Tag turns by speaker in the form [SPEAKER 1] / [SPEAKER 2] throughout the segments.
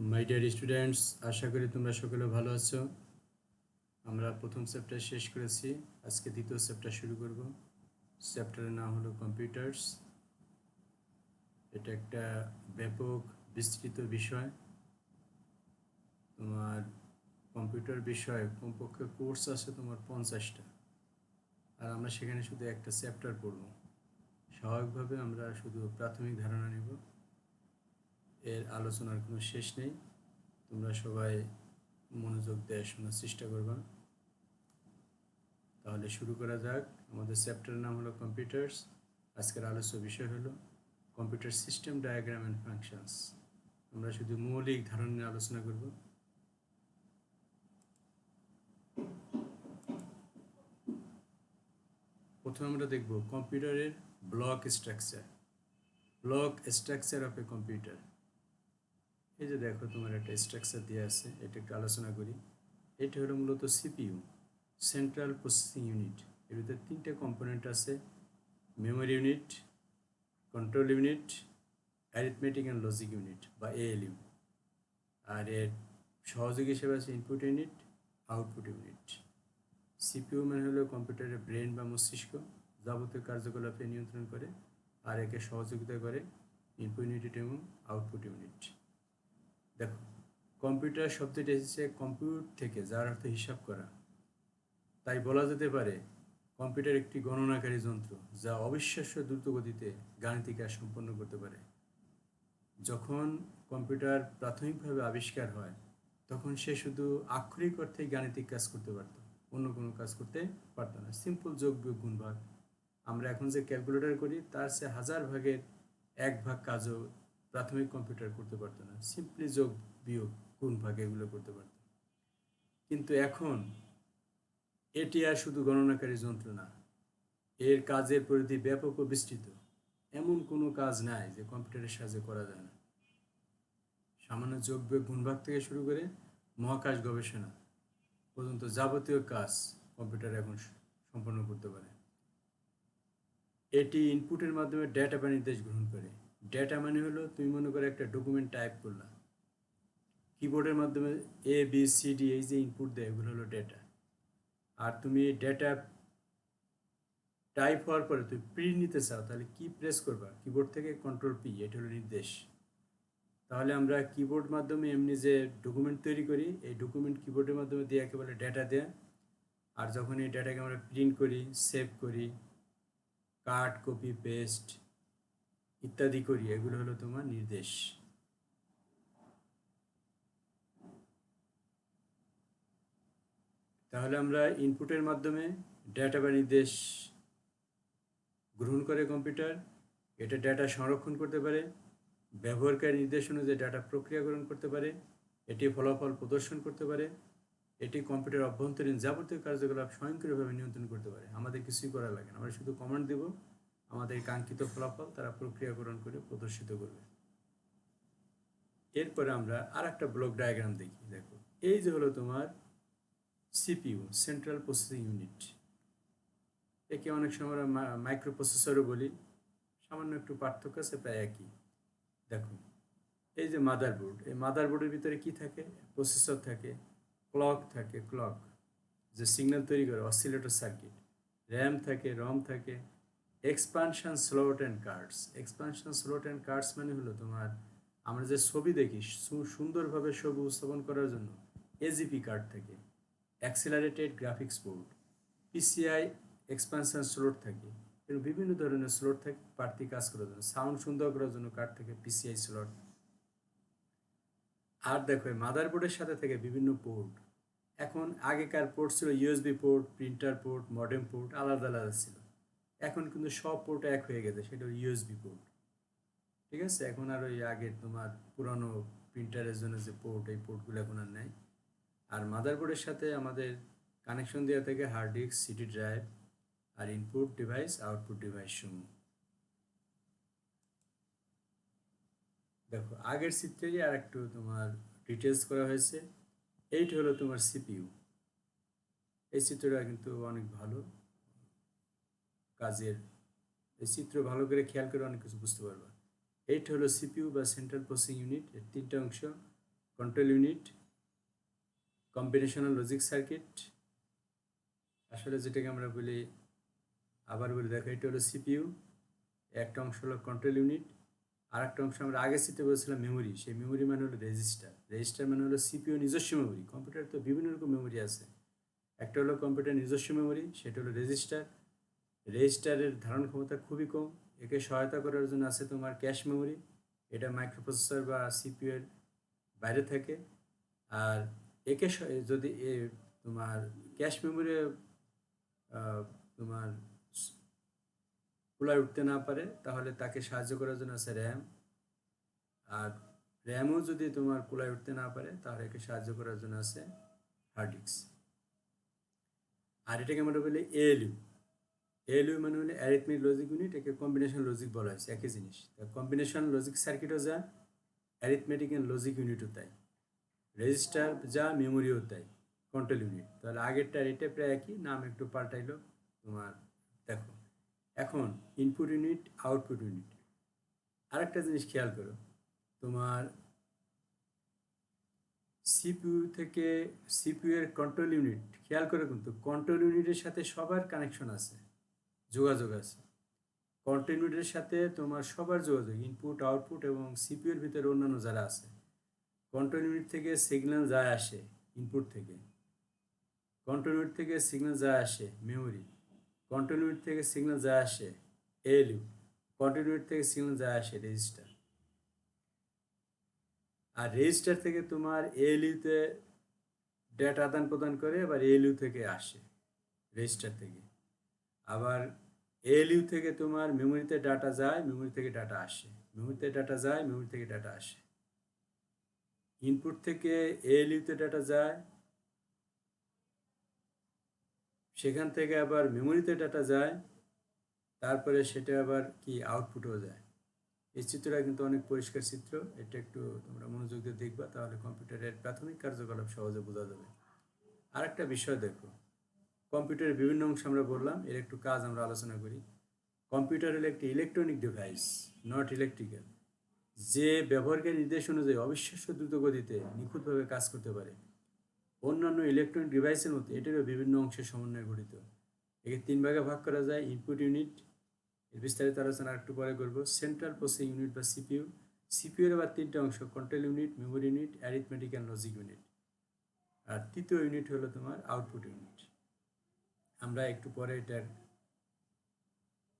[SPEAKER 1] My dear students, আশা করি তোমরা সকলে ভালো আছো। আমরা প্রথম চ্যাপ্টার শেষ করেছি, আজকে দ্বিতীয় চ্যাপ্টার শুরু করব। চ্যাপ্টারের নাম হলো কম্পিউটার্স। এটা একটা ব্যাপক বিস্তৃত বিষয়। তোমার কম্পিউটার বিষয়ে কমপক্ষে কোর্স আছে তোমার 50টা, আর আমরা সেখানে শুধু একটা চ্যাপ্টার পড়ব। স্বাভাবিকভাবে আমরা শুধু প্রাথমিক ধারণা নেব, এর আলোচনার কোনো শেষ নেই। তোমরা সবাই মনোযোগ দিয়ে শোনার চেষ্টা করবা। তাহলে শুরু করা যাক। আমাদের চ্যাপ্টারের নাম হলো কম্পিউটার্স। আজকের আলোচ্য বিষয় হলো computer system diagram and functions. আমরা শুধু মৌলিক ধারণা নিয়ে আলোচনা করব। প্রথমে আমরা দেখব কম্পিউটারের block structure. Block structure of a computer. এই যে দেখো, তোমার একটা স্ট্রাকচার দেওয়া আছে, এটা একটু আলোচনা করি। এটা হলো মূলত সিপিইউ, সেন্ট্রাল প্রসেসিং ইউনিট। এর ভিতরে তিনটে কম্পোনেন্ট আছে: memory unit, control unit, arithmetic and logic unit বা এএলইউ। আর এর সহযোগী হিসেবে আছে input unit, output unit. CPU মানে হলো কম্পিউটারের ব্রেন বা মস্তিষ্ক, যাবতীয় কার্যকলাপে নিয়ন্ত্রণ করে, আর একে সহযোগিতা করে ইনপুট ইউনিট এবং আউটপুট ইউনিট। দেখো, কম্পিউটার শব্দটি এসেছে কম্পিউট থেকে, যার অর্থ হিসাব করা। তাই বলা যেতে পারে কম্পিউটার একটি গণনাকারী যন্ত্র, যা অবিশ্বাস্য দ্রুতগতিতে গাণিতিক কাজ সম্পন্ন করতে পারে। যখন কম্পিউটার প্রাথমিকভাবে আবিষ্কার হয়, তখন সে শুধু আক্ষরিক অর্থেই গাণিতিক কাজ করতে পারত, অন্য কোনো কাজ করতে পারত না। সিম্পল যোগ বিয়োগ গুণ ভাগ, আমরা এখন যে ক্যালকুলেটর করি তার সে 1000 ভাগের 1 ভাগ কাজও প্রাথমিক কম্পিউটার করতে পারত না। সিম্পলি যোগ বিয়োগ গুণ ভাগ এগুলো করতে পারত। কিন্তু এখন এটি আর শুধু গণনাকারী যন্ত্র না, এর কাজের পরিধি ব্যাপক ও বিস্তৃত। এমন কোনো কাজ নাই যে কম্পিউটারের সাহায্যে করা যায় না। সামান্য যোগ বিয়োগ গুণভাগ থেকে শুরু করে মহাকাশ গবেষণা পর্যন্ত যাবতীয় কাজ কম্পিউটার এখন সম্পন্ন করতে পারে। এটি ইনপুটের মাধ্যমে ডেটা বা নির্দেশ গ্রহণ করে। ডেটা মানে হলো, তুমি মনে করে একটা ডকুমেন্ট টাইপ করলা, কিবোর্ডের মাধ্যমে ABCD এই যে ইনপুট দেয়, এগুলো হলো ডেটা। আর তুমি ডেটা টাইপ হওয়ার পরে তুমি প্রিন্ট নিতে চাও, তাহলে কি প্রেস করবা? কিবোর্ড থেকে কন্ট্রোল P, এটা হলো নির্দেশ। তাহলে আমরা কিবোর্ড মাধ্যমে এমনি যে ডকুমেন্ট তৈরি করি, এই ডকুমেন্ট কিবোর্ডের মাধ্যমে দিয়ে একেবারে ডেটা দেয়। আর যখন এই ডেটাকে আমরা প্রিন্ট করি, সেভ করি, কাট, কপি, পেস্ট ইত্যাদি করি, এগুলো হলো তোমার নির্দেশ। তাহলে আমরা ইনপুটের মাধ্যমে ডেটা বা নির্দেশ গ্রহণ করে কম্পিউটার, এটা ডেটা সংরক্ষণ করতে পারে, ব্যবহারকারী নির্দেশ অনুযায়ী ডেটা প্রক্রিয়াকরণ করতে পারে, এটি ফলাফল প্রদর্শন করতে পারে, এটি কম্পিউটার অভ্যন্তরীণ যাবতীয় কার্যকলাপ স্বয়ংক্রিয়ভাবে নিয়ন্ত্রণ করতে পারে। আমাদের কিছুই করা লাগে না, আমরা শুধু কমান্ড দেব, আমাদের কাঙ্ক্ষিত ফলাফল তারা প্রক্রিয়াকরণ করে প্রদর্শিত করবে। এরপরে আমরা আর একটা ব্লক ডায়াগ্রাম দেখি। দেখো, এই যে হলো তোমার সিপিইউ, সেন্ট্রাল প্রসেসিং ইউনিট। একে অনেক সময় আমরা মাইক্রো প্রসেসরও বলি, সামান্য একটু পার্থক্য আছে, প্রায় একই। দেখো, এই যে মাদারবোর্ড, এই মাদারবোর্ডের ভিতরে কি থাকে? প্রসেসর থাকে, ক্লক থাকে, ক্লক যে সিগন্যাল তৈরি করে, অসিলেটর সার্কিট, র্যাম থাকে, রম থাকে, expansion slot and cards. Expansion slot and cards মানে হলো তোমার, আমরা যে ছবি দেখি সুন্দরভাবে ছবি উপস্থাপন করার জন্য এজিপি কার্ড থাকে, accelerated graphics board, PCI expansion slot থাকে। এরকম বিভিন্ন ধরনের স্লট থাকে বাড়তি কাজ করার জন্য, সাউন্ড সুন্দর করার জন্য কার্ড থাকে, পিসিআই স্লট। আর দেখো, মাদারবোর্ডের সাথে থাকে বিভিন্ন পোর্ট। এখন আগেকার পোর্ট ছিল USB port, printer port, modem port, আলাদা আলাদা ছিল। এখন কিন্তু সব পোর্ট এক হয়ে গেছে, সেটা ইউএসবি পোর্ট। ঠিক আছে, এখন আর ওই আগের তোমার পুরানো প্রিন্টারের জন্য যে পোর্ট, এই পোর্টগুলো এখন আর নেই। আর মাদারবোর্ডের সাথে আমাদের কানেকশন দেওয়া থাকে হার্ড ডিস্ক, সিডি ড্রাইভ, আর ইনপুট ডিভাইস, আউটপুট ডিভাইস সমূহ। দেখো, আগের চিত্রেরই আর একটু তোমার ডিটেলস করা হয়েছে। এইটা হলো তোমার সিপিইউ। এই চিত্রটা কিন্তু অনেক ভালো কাজের। এই চিত্র ভালো করে খেয়াল করে অনেক কিছু বুঝতে পারবা। এইটা হলো সিপিইউ বা সেন্ট্রাল প্রসেসিং ইউনিট। এর তিনটা অংশ: control unit, combinational logic circuit, আসলে যেটাকে আমরা বলি, আবার বলি দেখো, এটা হলো সিপিইউ, একটা অংশ হলো কন্ট্রোল ইউনিট, আর একটা অংশ আমরা আগে চিন্তা বলছিলাম মেমোরি, সেই মেমোরি মানে হলো রেজিস্টার, রেজিস্টার মানে হলো সিপিইউ নিজস্ব মেমোরি। কম্পিউটার তো বিভিন্ন রকম মেমোরি আছে, একটা হলো কম্পিউটার নিজস্ব মেমোরি, সেটা হলো রেজিস্টার। রেজিস্টারের ধারণ ক্ষমতা খুবই কম, একে সহায়তা করার জন্য আছে তোমার ক্যাশ মেমোরি, এটা মাইক্রোপ্রসেসর বা সিপিইউ এর বাইরে থাকে। আর একে যদি তোমার ক্যাশ মেমোরি তোমার কুলায় উঠতে না পারে, তাহলে তাকে সাহায্য করার জন্য আছে র্যাম। আর র্যামও যদি তোমার কুলায় উঠতে না পারে, তাহলে একে সাহায্য করার জন্য আছে হার্ড ডিস্ক। আর এটাকে আমরা বলি এএলইউ। এএলইউ মানে হলে অ্যারিথমেটিক লজিক ইউনিট, একে কম্বিনেশন লজিক বলা হয়েছে, একই জিনিস। কম্বিনেশন লজিক সার্কিটও যা, অ্যারিথমেটিক অ্যান্ড লজিক ইউনিটও তাই, রেজিস্টার যা, মেমোরিও তাই, কন্ট্রোল ইউনিট। তাহলে আগেরটা এটা প্রায় একই, নাম একটু পাল্টাইলো তোমার। দেখো এখন ইনপুট ইউনিট, আউটপুট ইউনিট। আরেকটা জিনিস খেয়াল করো, তোমার সিপিইউ থেকে সিপিইউ এর কন্ট্রোল ইউনিট, খেয়াল করে কিন্তু কন্ট্রোল ইউনিটের সাথে সবার কানেকশন আছে, যোগাযোগ আছে। কন্ট্রোল ইউনিটের সাথে তোমার সবার যোগাযোগ, ইনপুট আউটপুট এবং সিপিইউ এর ভিতরে অন্যান্য যারা আছে। কন্ট্রোল ইউনিট থেকে সিগন্যাল যায় আসে ইনপুট থেকে, কন্ট্রোল ইউনিট থেকে সিগন্যাল যায় আসে মেমোরি, কন্ট্রোল ইউনিট থেকে সিগন্যাল যায় আসে এএলইউ, কন্ট্রোল ইউনিট থেকে সিগন্যাল যায় আসে রেজিস্টার। আর রেজিস্টার থেকে তোমার এএলইউতে ডেটা আদান প্রদান করে, আবার এএলইউ থেকে আসে রেজিস্টার থেকে। আবার এএলইউ থেকে তোমার মেমোরিতে ডাটা যায়, মেমোরি থেকে ডাটা আসে, মেমোরিতে ডাটা যায়, মেমোরি থেকে ডাটা আসে। ইনপুট থেকে এএলইউতে ডাটা যায়, সেখান থেকে আবার মেমোরিতে ডাটা যায়, তারপরে সেটা আবার কি আউটপুটও যায়। এই চিত্রটা কিন্তু অনেক পরিষ্কার চিত্র, এটা একটু তোমরা মনোযোগ দিয়ে দেখবা, তাহলে কম্পিউটারের প্রাথমিক কার্যকলাপ সহজে বোঝা যাবে। আর একটা বিষয় দেখো, কম্পিউটারের বিভিন্ন অংশ আমরা বললাম, এর একটু কাজ আমরা আলোচনা করি। কম্পিউটার হলো একটি ইলেকট্রনিক ডিভাইস, নট ইলেকট্রিক্যাল, যে ব্যবহারকারী নির্দেশ অনুযায়ী অবিশ্বাস্য দ্রুত গতিতে নিখুঁতভাবে কাজ করতে পারে। অন্যান্য ইলেকট্রনিক ডিভাইসের মধ্যে এটারও বিভিন্ন অংশের সমন্বয়ে গঠিত। একে তিন ভাগে ভাগ করা যায়, ইনপুট ইউনিট, এর বিস্তারিত আলোচনা একটু পরে করব। সেন্ট্রাল প্রসেসিং ইউনিট বা সিপিইউ, সিপিইউ এর আবার তিনটা অংশ, control unit, memory unit, arithmetic and logic unit. আর তৃতীয় ইউনিট হলো তোমার আউটপুট ইউনিট। আমরা একটু পরে এটার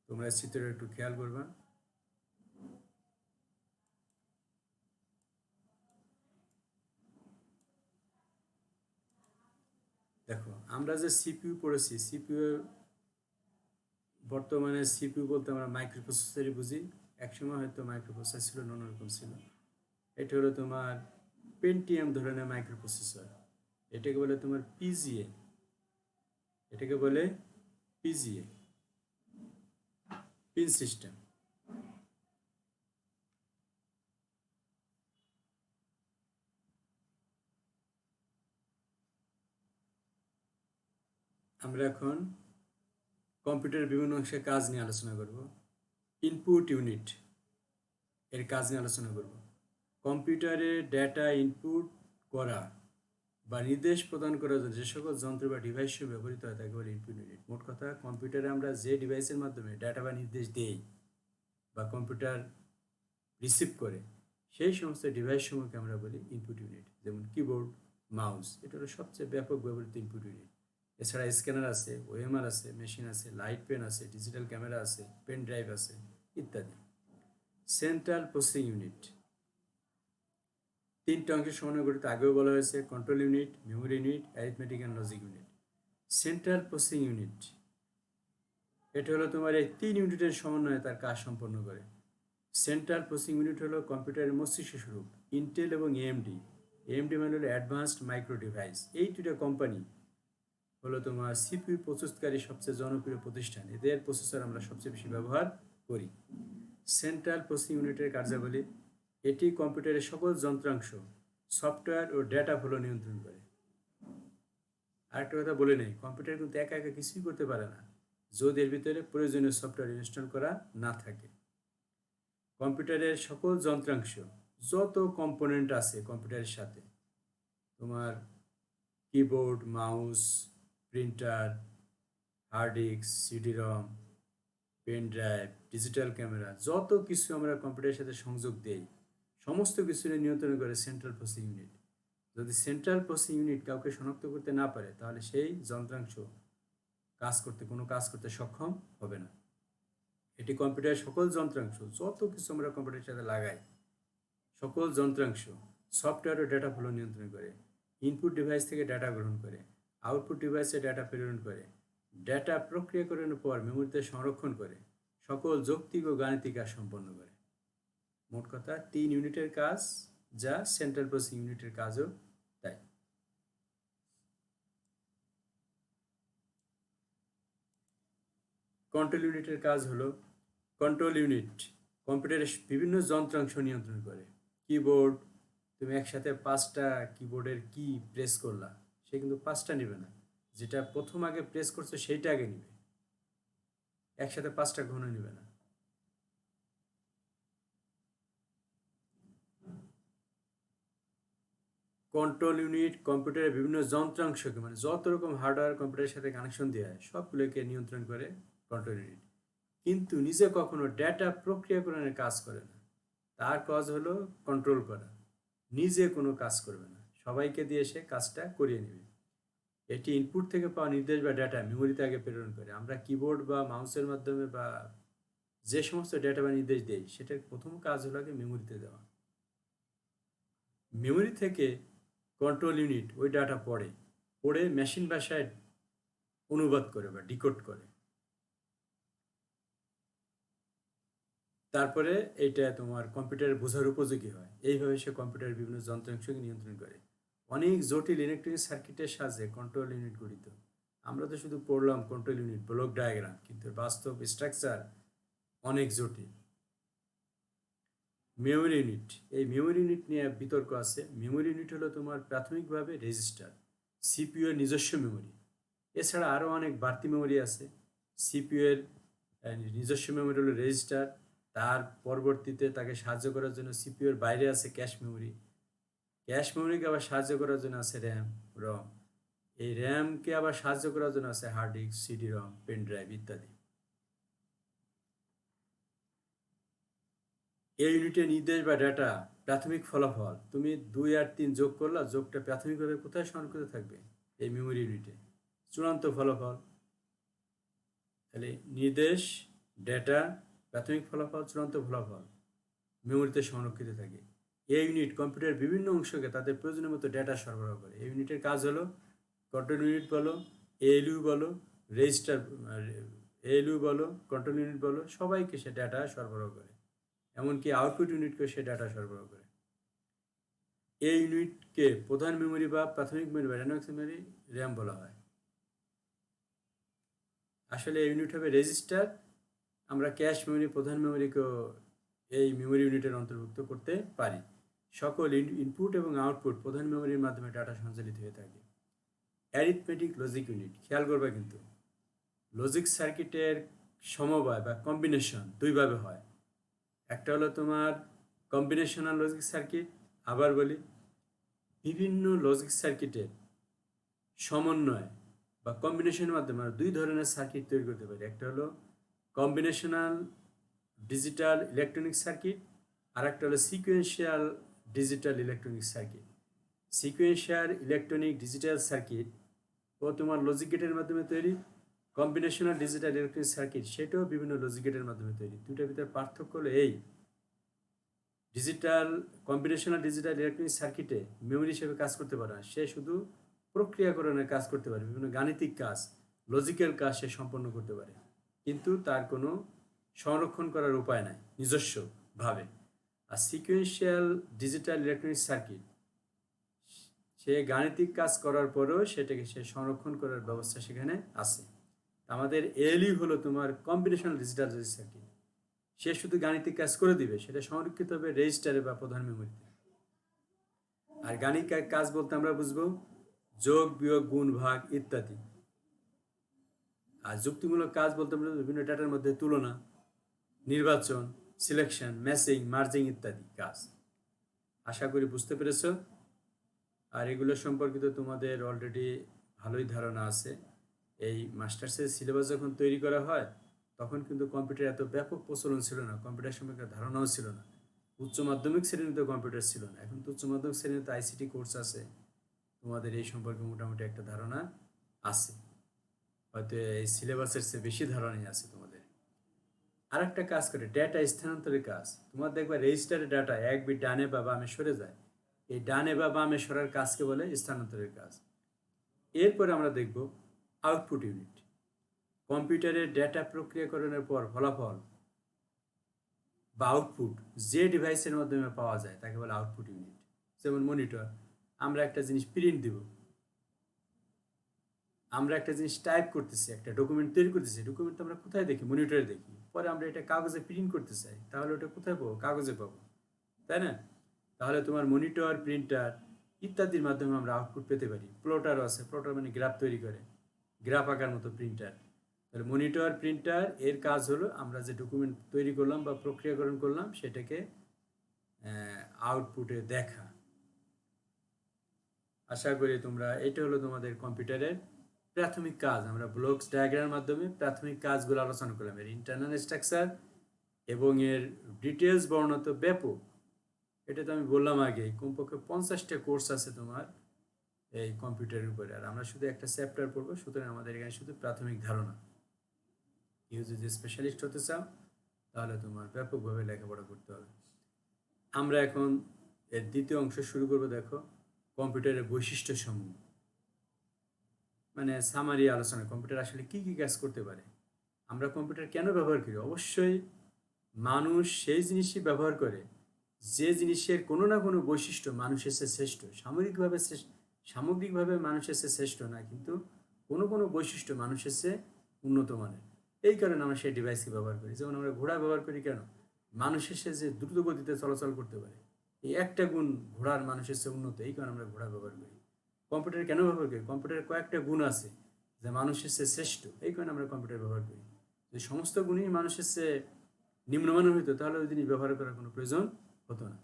[SPEAKER 1] তোমরা চিত্রটা একটু খেয়াল করবা। দেখো আমরা যে সিপিইউ পড়েছি, সিপিইউ বর্তমানে সিপিইউ বলতে আমরা মাইক্রোপ্রসেসরই বুঝি, একসময় হয়তো মাইক্রোপ্রসেসর ছিল, অন্যরকম ছিল। এটা হলো তোমার পেন্টিয়াম ধরনের মাইক্রোপ্রসেসর, এটাকে বলে তোমার পিজিএ, এটাকে বলে পিজিএ, পিন সিস্টেম। আমরা এখন কম্পিউটারের বিভিন্ন অংশে কাজ নিয়ে আলোচনা করব। ইনপুট ইউনিট এর কাজ নিয়ে আলোচনা করব। কম্পিউটারে ডেটা ইনপুট করা বা নির্দেশ প্রদান করার জন্য যে সকল যন্ত্র বা ডিভাইস ব্যবহৃত হয় তাকে বলে ইনপুট ইউনিট। মোট কথা, কম্পিউটারে আমরা যে ডিভাইসের মাধ্যমে ডেটা বা নির্দেশ দেই বা কম্পিউটার রিসিভ করে, সেই সমস্ত ডিভাইস সমূহকে আমরা বলি ইনপুট ইউনিট। যেমন কিবোর্ড, মাউস, এটা হলো সবচেয়ে ব্যাপক ব্যবহৃত ইনপুট ইউনিট। এছাড়া স্ক্যানার আছে, ওএমআর আছে, মেশিন আছে, লাইট পেন আছে, ডিজিটাল ক্যামেরা আছে, পেন ড্রাইভ আছে ইত্যাদি। সেন্ট্রাল প্রসেসিং ইউনিট তিনটা অংশের সমন্বয়ে গঠিত, আগেও বলা হয়েছে, control unit, memory unit, arithmetic and logic unit. Central processing unit এটা হলো তোমার এই তিন ইউনিটের সমন্বয়ে তার কাজ সম্পন্ন করে। সেন্ট্রাল প্রসেসিং ইউনিট হলো কম্পিউটারের মস্তিষ্ক স্বরূপ। ইন্টেল এবং এএমডি, এএমডি মানে হলো অ্যাডভান্সড মাইক্রো ডিভাইস, এই দুটো কোম্পানি হলো তোমার সিপিইউ প্রস্তুতকারী সবচেয়ে জনপ্রিয় প্রতিষ্ঠান, এদের প্রসেসর আমরা সবচেয়ে বেশি ব্যবহার করি। সেন্ট্রাল প্রসেসিং ইউনিটের কার্যাবলী, এটি কম্পিউটারের সকল যন্ত্রাংশ, সফটওয়্যার ও ডেটা ফ্লো নিয়ন্ত্রণ করে। আরেকটা কথা বলে নেই, কম্পিউটার কিন্তু একা একা কিছুই করতে পারে না যদি এর ভিতরে প্রয়োজনীয় সফটওয়্যার ইনস্টল করা না থাকে। কম্পিউটারের সকল যন্ত্রাংশ, যত কম্পোনেন্ট আছে কম্পিউটারের সাথে, তোমার keyboard, mouse, printer, hard disk, CD ROM, pen drive, digital camera, যত কিছু আমরা কম্পিউটারের সাথে সংযোগ দেই সমস্ত কিছু নিয়ন্ত্রণ করে সেন্ট্রাল প্রসেসিং ইউনিট। যদি সেন্ট্রাল প্রসেসিং ইউনিট কাউকে শনাক্ত করতে না পারে তাহলে সেই যন্ত্রাংশ কোনো কাজ করতে সক্ষম হবে না। এটি কম্পিউটারের সকল যন্ত্রাংশ, যত কিছু আমরা কম্পিউটারের সাথে লাগাই সকল যন্ত্রাংশ সফটওয়্যার ও ডেটা ফ্লো নিয়ন্ত্রণ করে, ইনপুট ডিভাইস থেকে ডেটা গ্রহণ করে, আউটপুট ডিভাইসে ডেটা প্রেরণ করে, ডেটা প্রক্রিয়াকরণের পর মেমোরিতে সংরক্ষণ করে, সকল যৌক্তিক ও গাণিতিক কাজ সম্পন্ন করে। মোট কথা 3 ইউনিটের কাজ, যা সেন্ট্রাল প্রসেসিং ইউনিটের কাজও তাই। কন্ট্রোল ইউনিটের কাজ হলো, কন্ট্রোল ইউনিট কম্পিউটারের বিভিন্ন যন্ত্রাংশ নিয়ন্ত্রণ করে। কিবোর্ড, তুমি একসাথে 5টা কিবোর্ডের কি প্রেস করলা, সে কিন্তু 5টা নেবে না, যেটা প্রথম আগে প্রেস করছো সেইটা আগে নেবে, একসাথে 5টা কখনো নেবে না। কন্ট্রোল ইউনিট কম্পিউটারের বিভিন্ন যন্ত্রাংশকে, মানে যত রকম হার্ডওয়্যার কম্পিউটারের সাথে কানেকশন দেওয়া হয় সবগুলোকে নিয়ন্ত্রণ করে কন্ট্রোল ইউনিট, কিন্তু নিজে কখনো ডেটা প্রক্রিয়াকরণের কাজ করে না। তার কাজ হলো কন্ট্রোল করা, নিজে কোনো কাজ করবে না, সবাইকে দিয়ে সে কাজটা করিয়ে নেবে। এটি ইনপুট থেকে পাওয়া নির্দেশ বা ডেটা মেমোরিতে আগে প্রেরণ করে। আমরা কিবোর্ড বা মাউসের মাধ্যমে বা যে সমস্ত ডেটা বা নির্দেশ দেই সেটার প্রথম কাজ হলো আগে মেমোরিতে দেওয়া। মেমোরি থেকে কন্ট্রোল ইউনিট ওই ডাটা পড়ে মেশিন ভাষায় অনুবাদ করে বা ডিকোড করে। তারপরে এটা তোমার কম্পিউটারে বোঝার উপযোগী হয়। এইভাবে সে কম্পিউটারের বিভিন্ন যন্ত্রাংশকে নিয়ন্ত্রণ করে। অনেক জটিল ইলেকট্রনিক সার্কিটের সাহায্যে কন্ট্রোল ইউনিট গঠিত। আমরা তো শুধু পড়লাম কন্ট্রোল ইউনিট, ব্লক ডায়াগ্রাম, কিন্তু বাস্তব স্ট্রাকচার অনেক জটিল। মেমোরি ইউনিট, এই মেমোরি ইউনিট নিয়ে বিতর্ক আছে। মেমোরি ইউনিট হলো তোমার প্রাথমিকভাবে রেজিস্টার, সিপিইউ এর নিজস্ব মেমোরি। এছাড়া আরও অনেক বাড়তি মেমোরি আছে। সিপিইউ এর নিজস্ব মেমোরি হলো রেজিস্টার, তার পরবর্তীতে তাকে সাহায্য করার জন্য সিপিইউ এর বাইরে আছে ক্যাশ মেমোরি, ক্যাশ মেমোরিকে আবার সাহায্য করার জন্য আছে র্যাম, রম, এই র্যামকে আবার সাহায্য করার জন্য আছে hard disk, CD ROM, pen drive ইত্যাদি। এই ইউনিটের নির্দেশ বা ডেটা প্রাথমিক ফলাফল, তুমি 2 আর 3 যোগ করলা, যোগটা প্রাথমিকভাবে কোথায় সংরক্ষিত থাকবে? এই মেমোরি ইউনিটে। চূড়ান্ত ফলাফল, তাহলে নির্দেশ, ডেটা, প্রাথমিক ফলাফল, চূড়ান্ত ফলাফল মেমোরিতে সংরক্ষিত থাকে। এই ইউনিট কম্পিউটারের বিভিন্ন অংশকে তাদের প্রয়োজনীয় মতো ডেটা সরবরাহ করে। এই ইউনিটের কাজ হলো কন্ট্রোল ইউনিট বলো, এএলইউ বলো, রেজিস্টার, এএলইউ বলো, কন্ট্রোল ইউনিট বলো, সবাইকে সে ডেটা সরবরাহ করে। এমনকি আউটপুট ইউনিটকে সে ডেটা সরবরাহ করে। এই ইউনিটকে প্রধান মেমোরি বা প্রাথমিক মেমোরি বা ডাইনামিক্স মেমোরি, র্যাম বলা হয়। আসলে এই ইউনিট হবে রেজিস্টার। আমরা ক্যাশ মেমোরি, প্রধান মেমোরিকেও এই মেমোরি ইউনিটের অন্তর্ভুক্ত করতে পারি। সকল ইনপুট এবং আউটপুট প্রধান মেমোরির মাধ্যমে ডাটা সঞ্চালিত হয়ে থাকে। অ্যারিথমেটিক লজিক ইউনিট, খেয়াল করবে কিন্তু লজিক সার্কিটের সমবায় বা কম্বিনেশন দুইভাবে হয়। একটা হলো তোমার কম্বিনেশনাল লজিক সার্কিট, আবার বলি বিভিন্ন লজিক সার্কিটের সমন্বয় বা কম্বিনেশনের মাধ্যমে আমরা 2 ধরনের সার্কিট তৈরি করতে পারি। একটা হলো কম্বিনেশনাল ডিজিটাল ইলেকট্রনিক সার্কিট, আর একটা হলো sequential digital electronic circuit. Sequential electronic digital circuit ও তোমার লজিক গেটের মাধ্যমে তৈরি। কম্বিনেশনাল ডিজিটাল ইলেকট্রনিক সার্কিট সেটাও বিভিন্ন লজিক গেটের মাধ্যমে তৈরি। দুটার ভিতরে পার্থক্য হলো এই, কম্বিনেশনাল ডিজিটাল ইলেকট্রনিক সার্কিটে মেমোরি হিসেবে কাজ করতে পারে না, সে শুধু প্রক্রিয়াকরণের কাজ করতে পারে, বিভিন্ন গাণিতিক কাজ, লজিক্যাল কাজ সে সম্পন্ন করতে পারে, কিন্তু তার কোনো সংরক্ষণ করার উপায় নাই নিজস্বভাবে। আর সিকোয়েন্সিয়াল ডিজিটাল ইলেকট্রনিক সার্কিট, সে গাণিতিক কাজ করার পরেও সেটাকে সে সংরক্ষণ করার ব্যবস্থা সেখানে আছে। আমাদের এএলইউ হলো তোমার কম্বিনেশনাল ডিজিটাল সার্কিট, সে শুধু গাণিতিক কাজ করে দিবে, সেটা সংরক্ষিত হবে রেজিস্টারে বা প্রধান মেমোরিতে। আর গাণিতিক কাজ বলতে আমরা বুঝবো যোগ, বিয়োগ, গুণ, ভাগ ইত্যাদি। আর যুক্তিমূলক কাজ বলতে আমরা বিভিন্ন ডেটার মধ্যে তুলনা, নির্বাচন, সিলেকশন, ম্যাচিং, মার্জিং ইত্যাদি কাজ। আশা করি বুঝতে পেরেছ। আর এগুলো সম্পর্কিত তোমাদের অলরেডি ভালোই ধারণা আছে। এই মাস্টার্সের সিলেবাস যখন তৈরি করা হয় তখন কিন্তু কম্পিউটার এত ব্যাপক প্রচলন ছিল না, কম্পিউটার সম্পর্কে ধারণাও ছিল না। উচ্চ মাধ্যমিক শ্রেণীতে কম্পিউটার ছিল না, এখন তো উচ্চ মাধ্যমিক শ্রেণীতে আইসিটি কোর্স আছে, তোমাদের এই সম্পর্কে মোটামুটি একটা ধারণা আছে, হয়তো এই সিলেবাসের চেয়ে বেশি ধারণাই আছে তোমাদের। আর একটা কাজ করে ডেটা স্থানান্তরের কাজ, তোমার দেখবা রেজিস্টারের ডাটা এক বিট ডানে বা বামে সরে যায়, এই ডানে বা বামে সরার কাজকে বলে স্থানান্তরের কাজ। এরপরে আমরা দেখব আউটপুট ইউনিট। কম্পিউটারের ডেটা প্রক্রিয়াকরণের পর ফলাফল বা আউটপুট যে ডিভাইসের মাধ্যমে পাওয়া যায় তাকে বলে আউটপুট ইউনিট। যেমন মনিটর, আমরা একটা জিনিস প্রিন্ট দিব, আমরা একটা জিনিস টাইপ করতেছি, একটা ডকুমেন্ট তৈরি করতেছি, ডকুমেন্ট আমরা কোথায় দেখি? মনিটরে দেখি। পরে আমরা এটা কাগজে প্রিন্ট করতে চাই, তাহলে ওটা কোথায় পাবো? কাগজে পাবো, তাই না? তাহলে তোমার মনিটর, প্রিন্টার ইত্যাদির মাধ্যমে আমরা আউটপুট পেতে পারি। প্লটারও আছে, প্লটার মানে গ্রাফ তৈরি করে, গ্রাফ আঁকার মতো প্রিন্টার। তাহলে মনিটর, প্রিন্টার এর কাজ হলো আমরা যে ডকুমেন্ট তৈরি করলাম বা প্রক্রিয়াকরণ করলাম সেটাকে আউটপুটে দেখা। আশা করি তোমরা, এটা হলো তোমাদের কম্পিউটারের প্রাথমিক কাজ। আমরা ব্লকস ডায়াগ্রামের মাধ্যমে প্রাথমিক কাজগুলো আলোচনা করলাম, এর ইন্টারনাল স্ট্রাকচার এবং এর ডিটেলস বর্ণনা তো ব্যাপক। এটা তো আমি বললাম আগে, কমপক্ষে 50টা কোর্স আছে তোমার এই কম্পিউটারের উপরে, আর আমরা শুধু একটা চ্যাপ্টার পড়বো। সুতরাং আমাদের এখানে শুধু প্রাথমিক ধারণা। কেউ যদি স্পেশালিস্ট হতে চাও তাহলে তোমার ব্যাপকভাবে লেখাপড়া করতে হবে। আমরা এখন এর দ্বিতীয় অংশ শুরু করবো। দেখো, কম্পিউটারের বৈশিষ্ট্য সমূহ, মানে সামারি আলোচনা, কম্পিউটার আসলে কি কি কাজ করতে পারে, আমরা কম্পিউটার কেন ব্যবহার করি। অবশ্যই মানুষ সেই জিনিসই ব্যবহার করে যে জিনিসের কোনো না কোনো বৈশিষ্ট্য মানুষের চেয়ে শ্রেষ্ঠ। সামগ্রিকভাবে মানুষের চেয়ে শ্রেষ্ঠ না, কিন্তু কোনো কোনো বৈশিষ্ট্য মানুষের চেয়ে উন্নত মানের। এই কারণে আমরা সেই ডিভাইসকে ব্যবহার করি। যেমন আমরা ঘোড়া ব্যবহার করি কেন? মানুষের চেয়ে যে দ্রুত গতিতে চলাচল করতে পারে, এই একটা গুণ ঘোড়ার মানুষের চেয়ে উন্নত, এই কারণে আমরা ঘোড়া ব্যবহার করি। কম্পিউটার কেন ব্যবহার করি? কম্পিউটারের কয়েকটা গুণ আছে যা মানুষের চেয়ে শ্রেষ্ঠ, এই কারণে আমরা কম্পিউটার ব্যবহার করি। যদি সমস্ত গুণই মানুষের চেয়ে নিম্নমানের হইতো তাহলে ওই জিনিস ব্যবহার করার কোনো প্রয়োজন হতো না।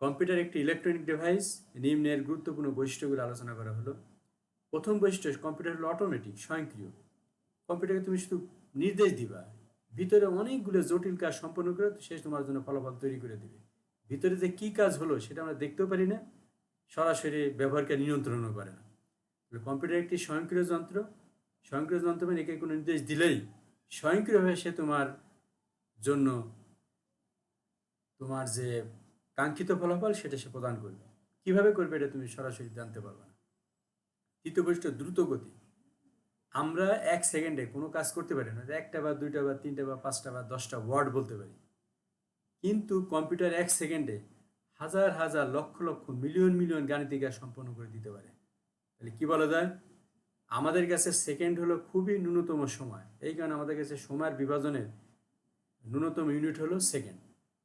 [SPEAKER 1] কম্পিউটার একটি ইলেকট্রনিক ডিভাইস। নিম্নের গুরুত্বপূর্ণ বৈশিষ্ট্যগুলো আলোচনা করা হলো। প্রথম বৈশিষ্ট্য, কম্পিউটার হলো অটোমেটিক, স্বয়ংক্রিয়। কম্পিউটারকে তুমি শুধু নির্দেশ দিবা, ভিতরে অনেকগুলো জটিল কাজ সম্পন্ন করে সে তোমার জন্য ফলাফল তৈরি করে দিবে। ভিতরে যে কী কাজ হলো সেটা আমরা দেখতেও পারি না, সরাসরি ব্যবহারকারী নিয়ন্ত্রণও করে না। কম্পিউটার একটি স্বয়ংক্রিয় যন্ত্র। স্বয়ংক্রিয় যন্ত্র মানে একে কোনো নির্দেশ দিলেই স্বয়ংক্রিয়ভাবে সে তোমার জন্য তোমার যে কাঙ্ক্ষিত ফলাফল সেটা সে প্রদান করবে। কিভাবে করবে এটা তুমি সরাসরি জানতে পারবে না। তৃতীয় বৈশিষ্ট্য, দ্রুত গতি। আমরা 1 সেকেন্ডে কোনো কাজ করতে পারি না, একটা বা দুইটা বা তিনটা বা পাঁচটা বা 10টা ওয়ার্ড বলতে পারি, কিন্তু কম্পিউটার 1 সেকেন্ডে হাজার হাজার লক্ষ লক্ষ মিলিয়ন মিলিয়ন গাণিতিক কাজ সম্পন্ন করে দিতে পারে। তাহলে কি বলা যায়? আমাদের কাছে সেকেন্ড হলো খুবই ন্যূনতম সময়, এই কারণে আমাদের কাছে সময়ের বিভাজনের ন্যূনতম ইউনিট হলো সেকেন্ড।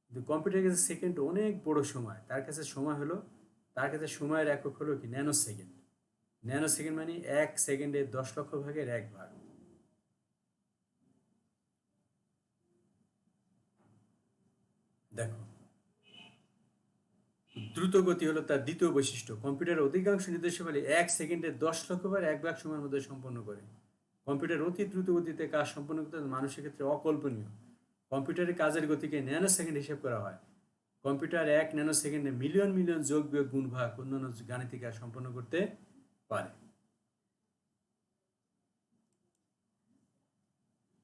[SPEAKER 1] কিন্তু কম্পিউটারের কাছে সেকেন্ড অনেক বড় সময়, তার কাছে সময়ের একক হলো কি? Nano second. ন্যানো সেকেন্ড মানে 1 সেকেন্ডে 10 লক্ষ ভাগের 1 ভাগ। দেখো, দ্রুত গতি হলো তার দ্বিতীয় বৈশিষ্ট্য। কম্পিউটারের অধিকাংশ নির্দেশাবলী 1 সেকেন্ডে 10 লক্ষ বার 1 ভাগ সময়ের মধ্যে সম্পন্ন করে। কম্পিউটার অতি দ্রুত গতিতে কাজ সম্পন্ন করতে মানুষের ক্ষেত্রে অকল্পনীয়। কম্পিউটারের কাজের গতিকে ন্যানো সেকেন্ড হিসেব করা হয়। কম্পিউটার 1 ন্যানো সেকেন্ডে মিলিয়ন মিলিয়ন যোগ বিয়োগ গুণ ভাগ অন্যান্য গাণিতিক কাজ সম্পন্ন করতে পারে।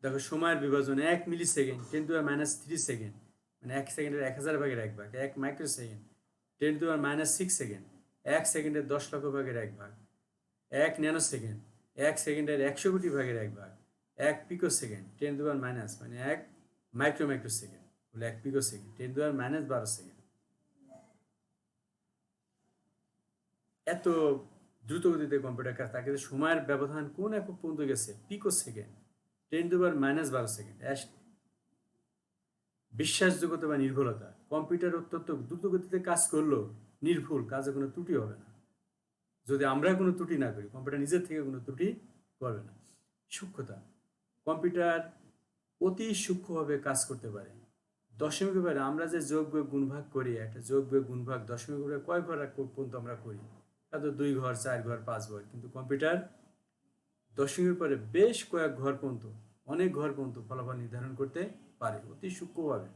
[SPEAKER 1] দেখো, সময়ের বিভাজন 1 মিলি সেকেন্ড 10⁻³ সেকেন্ড, মানে 1 সেকেন্ডের 1000 ভাগের 1 ভাগ। 1 মাইক্রো সেকেন্ড 10⁻6 সেকেন্ড, 1 সেকেন্ডের 10 লক্ষ ভাগের 1 ভাগ। 1 ন্যানো সেকেন্ড 1 সেকেন্ডের 100 কোটি ভাগের 1 ভাগ। 1 পিকো সেকেন্ড 10⁻, মানে 1 মাইক্রো সেকেন্ড বলে 1 পিকো সেকেন্ড 10⁻12 সেকেন্ড। এত দ্রুত গতিতে কম্পিউটার কাজ, তাকে সময়ের ব্যবধান কোন একক পর্যন্ত গেছে? পিকো সেকেন্ড 10⁻12 সেকেন্ড। বিশ্বাসযোগ্যতা বা নির্ভুলতা। কম্পিউটার অত্যন্ত দ্রুত গতিতে কাজ করলেও নির্ভুল, কাজে কোনো ত্রুটি হবে না। যদি আমরা কোনো ত্রুটি না করি, কম্পিউটার নিজের থেকে কোনো ত্রুটি করবে না। সূক্ষ্মতা। কম্পিউটার অতি সূক্ষ্মভাবে কাজ করতে পারে, দশমিকের পরে আমরা যে যোগ বিয়োগ গুণ ভাগ করি, একটা যোগ বিয়োগ গুণ ভাগ দশমিকের পরে কয় ঘর পর্যন্ত আমরা করি? এত 2 ঘর, 4 ঘর, 5 ঘর। কিন্তু কম্পিউটার দশমিকের পরে বেশ কয়েক ঘর পর্যন্ত, অনেক ঘর পর্যন্ত ফলাফল নির্ধারণ করতে পারে অতি সূক্ষ্মভাবে।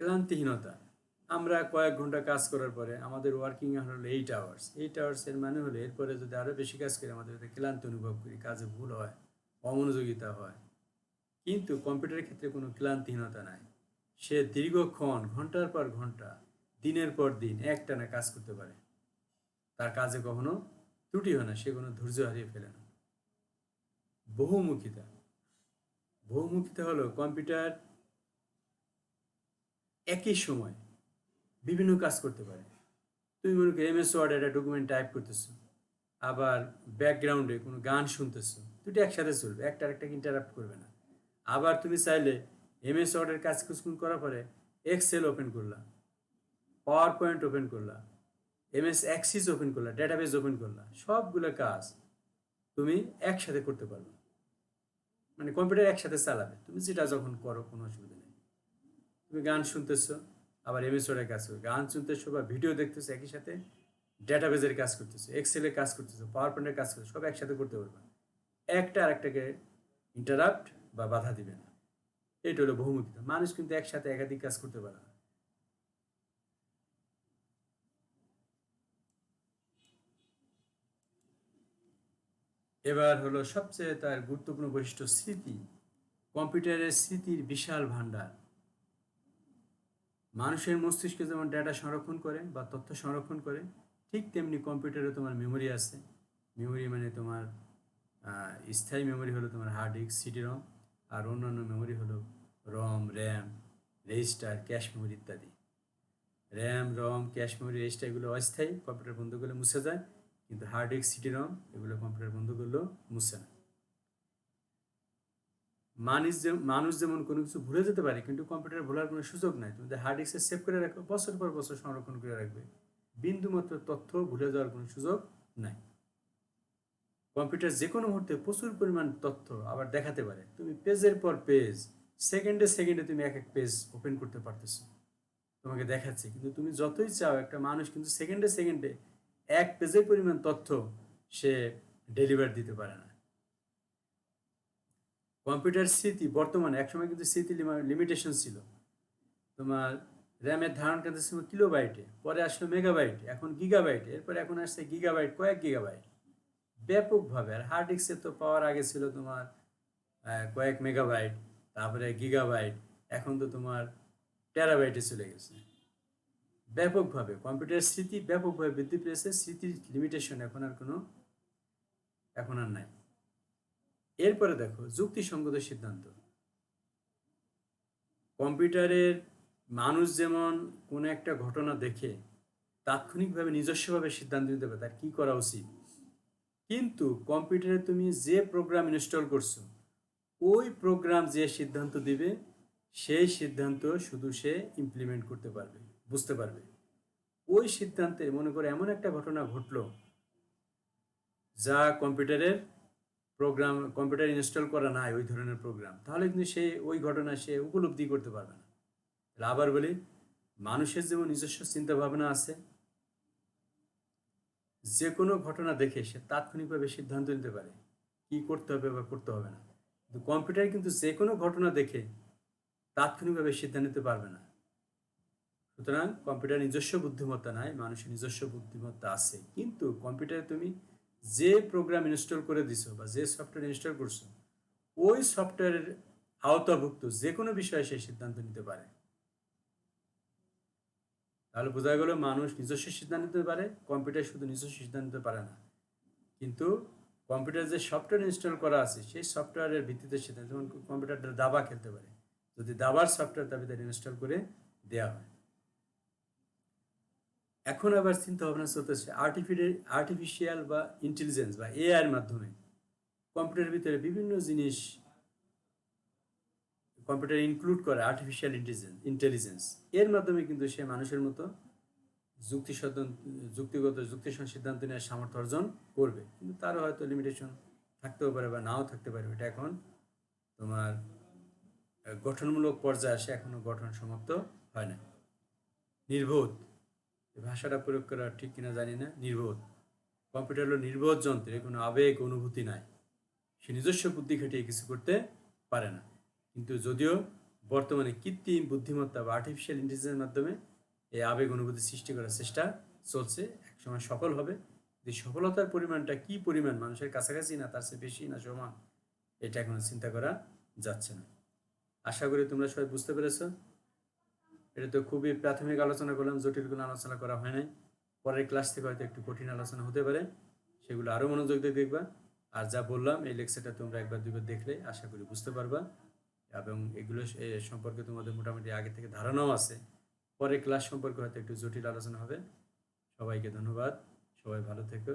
[SPEAKER 1] ক্লান্তিহীনতা, আমরা কয়েক ঘন্টা কাজ করার পরে আমাদের ওয়ার্কিং আওয়ার হলো 8 আওয়ার্স। 8 আওয়ার্স এর মানে হলো এরপরে যদি আরও বেশি কাজ করি আমাদের ক্লান্তি অনুভব করি, কাজে ভুল হয়, অমনোযোগিতা হয়। কিন্তু কম্পিউটারের ক্ষেত্রে কোনো ক্লান্তিহীনতা নাই। সে দীর্ঘক্ষণ, ঘন্টার পর ঘন্টা, দিনের পর দিন একটানা কাজ করতে পারে। তার কাজে কখনো ত্রুটি হয় না, সে কোনো ধৈর্য হারিয়ে ফেলে না। বহুমুখিতা, বহুমুখিতা হলো কম্পিউটার একই সময় বিভিন্ন কাজ করতে পারে। তুমি মনে করো MS ওয়ার্ডে একটা ডকুমেন্ট টাইপ করতেছো, আবার ব্যাকগ্রাউন্ডে কোনো গান শুনতেছো, দুটো একসাথে চলবে, একটা আরেকটাকে ইন্টারাপ্ট করবে না। আবার তুমি চাইলে MS ওয়ার্ডের কাজ কিছুক্ষণ করার পরে এক্সেল ওপেন করলা, পাওয়ার পয়েন্ট ওপেন করলা, MS অ্যাক্সিস ওপেন করলা, ডেটাবেস ওপেন করলা, সবগুলো কাজ তুমি একসাথে করতে পারবে। মানে কম্পিউটার একসাথে চালাবে, তুমি যেটা যখন করো কোনো অসুবিধা নেই। তুমি গান শুনতেছো, আবার MS ওয়ার্ডের কাজ করো, গান শুনতেছো বা ভিডিও দেখতেছো, একই সাথে ডেটাবেজের কাজ করতেছো, এক্সেলের কাজ করতেছো, পাওয়ার পয়েন্টের কাজ করতেছো, সব একসাথে করতে পারবে। একটা আরেকটাকে ইন্টারাপ্ট বা বাধা দিবে না। এটা হলো বহুমুখিতা। মানুষ কিন্তু একসাথে একাধিক কাজ করতে পারে না। এবার হলো সবচেয়ে তার গুরুত্বপূর্ণ বৈশিষ্ট্য স্মৃতি। কম্পিউটারের স্মৃতির বিশাল ভান্ডার। মানুষের মস্তিষ্কে যেমন ডেটা সংরক্ষণ করে বা তথ্য সংরক্ষণ করে, ঠিক তেমনি কম্পিউটারে তোমার মেমোরি আছে। মেমোরি মানে তোমার স্থায়ী মেমোরি হলো তোমার হার্ড ডিস্ক, সিডি রম, আর অন্যান্য মেমোরি হলো রম, র্যাম, রেজিস্টার, ক্যাশ মেমোরি ইত্যাদি। র্যাম, রম, ক্যাশ মেমোরি, রেজিস্টার এগুলো অস্থায়ী, কম্পিউটার বন্ধ করলে মুছে যায়। কিন্তু হার্ড ডিস্ক, সিডি রম এগুলো কম্পিউটার বন্ধ করলেও মুছে না। মানুষ যেমন কোনো কিছু ভুলে যেতে পারে, কিন্তু কম্পিউটারে ভোলার কোনো সুযোগ নাই। তুমি হার্ড ডিস্কে সেভ করে রাখো, বছর পর বছর সংরক্ষণ করে রাখবে, বিন্দুমাত্র তথ্য ভুলে যাওয়ার কোনো সুযোগ নাই। কম্পিউটার যে কোনো মুহূর্তে প্রচুর পরিমাণ তথ্য আবার দেখাতে পারে। তুমি পেজের পর পেজ, সেকেন্ডে সেকেন্ডে তুমি এক এক পেজ ওপেন করতে পারতেছো, তোমাকে দেখাচ্ছে। কিন্তু তুমি যতই চাও, একটা মানুষ কিন্তু সেকেন্ডে সেকেন্ডে এক পেজের পরিমাণ তথ্য সে ডেলিভার দিতে পারে না। কম্পিউটার স্মৃতি বর্তমানে, একসময় কিন্তু স্মৃতি লিমিটেশন ছিল। তোমার র্যামের ধারণ ক্ষমতা ছিল কিলোবাইটে, পরে আসলো মেগাবাইট, এখন গিগাবাইটে, এরপরে এখন আসছে গিগাবাইট, কয়েক গিগাবাইট, ব্যাপকভাবে। আর হার্ড ডিস্কের তো পাওয়ার আগে ছিল তোমার কয়েক মেগাবাইট, তারপরে গিগাবাইট, এখন তো তোমার টেরাবাইটে চলে গেছে। ব্যাপকভাবে কম্পিউটার স্মৃতি ব্যাপকভাবে বৃদ্ধি পেয়েছে। স্মৃতির লিমিটেশন এখন আর নাই। এরপরে দেখো যুক্তিসঙ্গত সিদ্ধান্ত। কম্পিউটারের মানুষ যেমন কোনো একটা ঘটনা দেখে তাৎক্ষণিকভাবে নিজস্বভাবে সিদ্ধান্ত নিতে পারে তার কী করা উচিত, কিন্তু কম্পিউটারে তুমি যে প্রোগ্রাম ইনস্টল করছো, ওই প্রোগ্রাম যে সিদ্ধান্ত দিবে, সেই সিদ্ধান্ত শুধু সে ইমপ্লিমেন্ট করতে পারবে, বুঝতে পারবে। ওই সিদ্ধান্তে মনে করে এমন একটা ঘটনা ঘটলো যা কম্পিউটার ইনস্টল করা নাই ওই ধরনের প্রোগ্রাম, তাহলে কিন্তু সে ওই ঘটনা সে উপলব্ধি করতে পারবে না। আবার বলি, মানুষের যেমন নিজস্ব চিন্তা ভাবনা আছে, যে কোনো ঘটনা দেখে সে তাৎক্ষণিকভাবে সিদ্ধান্ত নিতে পারে কি করতে হবে বা করতে হবে না। কিন্তু কম্পিউটার কিন্তু যে কোনো ঘটনা দেখে তাৎক্ষণিকভাবে সিদ্ধান্ত নিতে পারবে না। সুতরাং কম্পিউটার নিজস্ব বুদ্ধিমত্তা নাই, মানুষের নিজস্ব বুদ্ধিমত্তা আছে। কিন্তু কম্পিউটারে তুমি যে প্রোগ্রাম ইনস্টল করে দিছো বা যে সফটওয়্যার ইনস্টল করছো, ওই সফটওয়্যারের আওতাভুক্ত যে কোনো বিষয়ে সে সিদ্ধান্ত নিতে পারে। তাহলে বোঝা গেল মানুষ নিজস্ব সিদ্ধান্ত নিতে পারে, কম্পিউটার শুধু নিজস্ব সিদ্ধান্ত নিতে পারে না। কিন্তু কম্পিউটার যে সফটওয়্যার ইনস্টল করা আছে, সেই সফটওয়্যারের ভিত্তিতে সিদ্ধান্ত, যেমন কম্পিউটারটা দাবা খেলতে পারে যদি দাবার সফটওয়্যার তার ভিতরে ইনস্টল করে দেওয়া হয়। এখন আবার চিন্তা ভাবনা চলতেছে আর্টিফিশিয়াল বা ইন্টেলিজেন্স বা AI এর মাধ্যমে কম্পিউটারের ভিতরে বিভিন্ন জিনিস কম্পিউটার ইনক্লুড করে। আর্টিফিশিয়াল ইন্টেলিজেন্স এর মাধ্যমে কিন্তু সে মানুষের মতো যুক্তিসহ সিদ্ধান্ত নেওয়ার সামর্থ্য অর্জন করবে। কিন্তু তারও হয়তো লিমিটেশন থাকতেও পারে বা নাও থাকতে পারে। এটা এখন তোমার গঠনমূলক পর্যায়ে আসে, এখনো গঠন সমাপ্ত হয় না। নির্বোধ, এই ভাষাটা প্রয়োগ করা ঠিক কিনা জানি না। নির্বোধ, কম্পিউটার হলো নির্বোধ যন্ত্র, এর কোনো আবেগ অনুভূতি নাই, সে নিজস্ব বুদ্ধি খাটিয়ে কিছু করতে পারে না। কিন্তু যদিও বর্তমানে কৃত্রিম বুদ্ধিমত্তা বা আর্টিফিশিয়াল ইন্টেলিজেন্সের মাধ্যমে এই আবেগ অনুভূতি সৃষ্টি করার চেষ্টা চলছে, একসময় সফল হবে। যে সফলতার পরিমাণটা কি পরিমাণ, মানুষের কাছাকাছি না তার চেয়ে বেশি না সমান, এটা এখনো চিন্তা করা যাচ্ছে না। আশা করি তোমরা সবাই বুঝতে পেরেছ। এটা তো খুবই প্রাথমিক আলোচনা করলাম, জটিল কোনো আলোচনা করা হয় নাই। পরের ক্লাস থেকে হয়তো একটু কঠিন আলোচনা হতে পারে, সেগুলো আরও মনোযোগ দিয়ে দেখবা। আর যা বললাম এই লেকচারটা তোমরা একবার দুইবার দেখলে আশা করি বুঝতে পারবা, এবং এগুলো সম্পর্কে তোমাদের মোটামুটি আগে থেকে ধারণাও আছে। পরের ক্লাস সম্পর্কে হয়তো একটু জটিল আলোচনা হবে। সবাইকে ধন্যবাদ, সবাই ভালো থেকো।